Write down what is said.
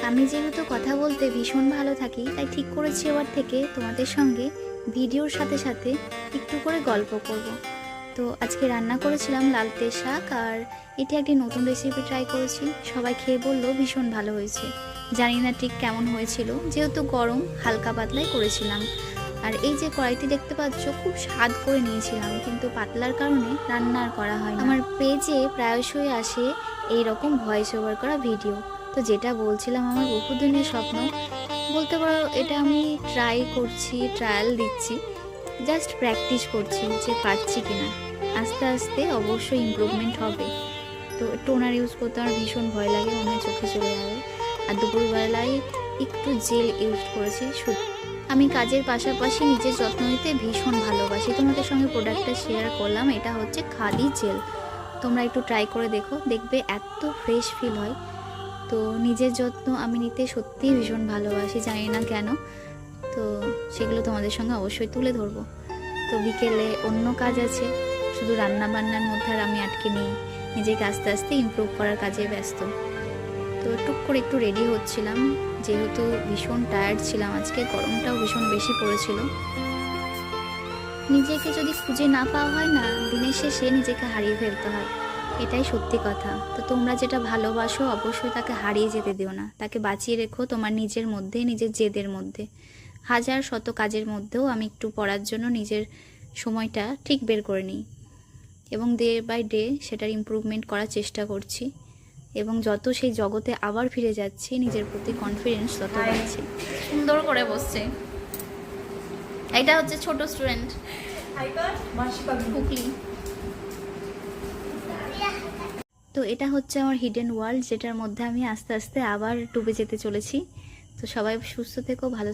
আমি যেহেতু কথা বলতে ভীষণ ভালো থাকি, তাই ঠিক করেছি এবার থেকে তোমাদের সঙ্গে ভিডিওর সাথে সাথে একটু করে গল্প করব। তো আজকে রান্না করেছিলাম লালতে শাক, আর এটা একটি নতুন রেসিপি ট্রাই করেছি। সবাই খেয়ে বললো ভীষণ ভালো হয়েছে। জানি না ঠিক কেমন হয়েছিল, যেহেতু গরম হালকা পাতলাই করেছিলাম। আর এই যে কড়াইটি দেখতে পাচ্ছ, খুব স্বাদ করে নিয়েছিলাম, কিন্তু পাতলার কারণে রান্না আর করা হয় না। আমার পেজে প্রায়শই আসে এইরকম ভয়েস ওভার করা ভিডিও। তো যেটা বলছিলাম, আমার বহুদিনের স্বপ্ন বলতে পারো, এটা আমি ট্রাই করছি, ট্রায়াল দিচ্ছি, জাস্ট প্র্যাকটিস করছি যে পারছি কিনা। আস্তে আস্তে অবশ্যই ইমপ্রুভমেন্ট হবে। তো টোনার ইউজ করতে আমার ভীষণ ভয় লাগে, মনে হয় চোখে চলে যাবে। আর দুপুরবেলায় একটু জেল ইউজ করেছি। আমি কাজের পাশাপাশি নিজের যত্ন নিতে ভীষণ ভালোবাসি। তোমাদের সঙ্গে প্রোডাক্টটা শেয়ার করলাম, এটা হচ্ছে খাদি জেল। তোমরা একটু ট্রাই করে দেখো, দেখবে এত ফ্রেশ ফিল হয়। তো নিজের যত্ন আমি নিতে সত্যিই ভীষণ ভালোবাসি, জানি না কেন। তো সেগুলো তোমাদের সঙ্গে অবশ্যই তুলে ধরবো। তো বিকেলে অন্য কাজ আছে, শুধু রান্না বান্নার মধ্যে আর আমি আটকে নেই, নিজেকে আস্তে আস্তে ইমপ্রুভ করার কাজে ব্যস্ত। তো টুক করে একটু রেডি হচ্ছিলাম, যেহেতু ভীষণ টায়ার্ড ছিলাম আজকে, গরমটাও ভীষণ বেশি পড়েছিল। নিজেকে যদি খুঁজে না পাওয়া হয় না, দিনের শেষে নিজেকে হারিয়ে ফেলতে হয়, এটাই সত্যি কথা। তো তোমরা যেটা ভালোবাসো অবশ্যই তাকে হারিয়ে যেতে দিও না, তাকে বাঁচিয়ে রেখো তোমার নিজের মধ্যে, নিজের জেদের মধ্যে। হাজার শত কাজের মধ্যেও আমি একটু পড়ার জন্য নিজের সময়টা ঠিক বের করে নিই, এবং ডে বাই ডে সেটার ইমপ্রুভমেন্ট করার চেষ্টা করছি। এবং যত সেই জগতে আবার ফিরে যাচ্ছি, নিজের প্রতি কনফিডেন্স তত বাড়ছে। সুন্দর করে বসছে। এটা হচ্ছে ছোট স্টুডেন্ট হুগলি। তো এটা হচ্ছে আমার হিডেন ওয়ার্ল্ড, যেটার মধ্যে আমি আস্তে আস্তে আবার ডুবে যেতে চলেছি। তো সবাই সুস্থ থেকো, ভালো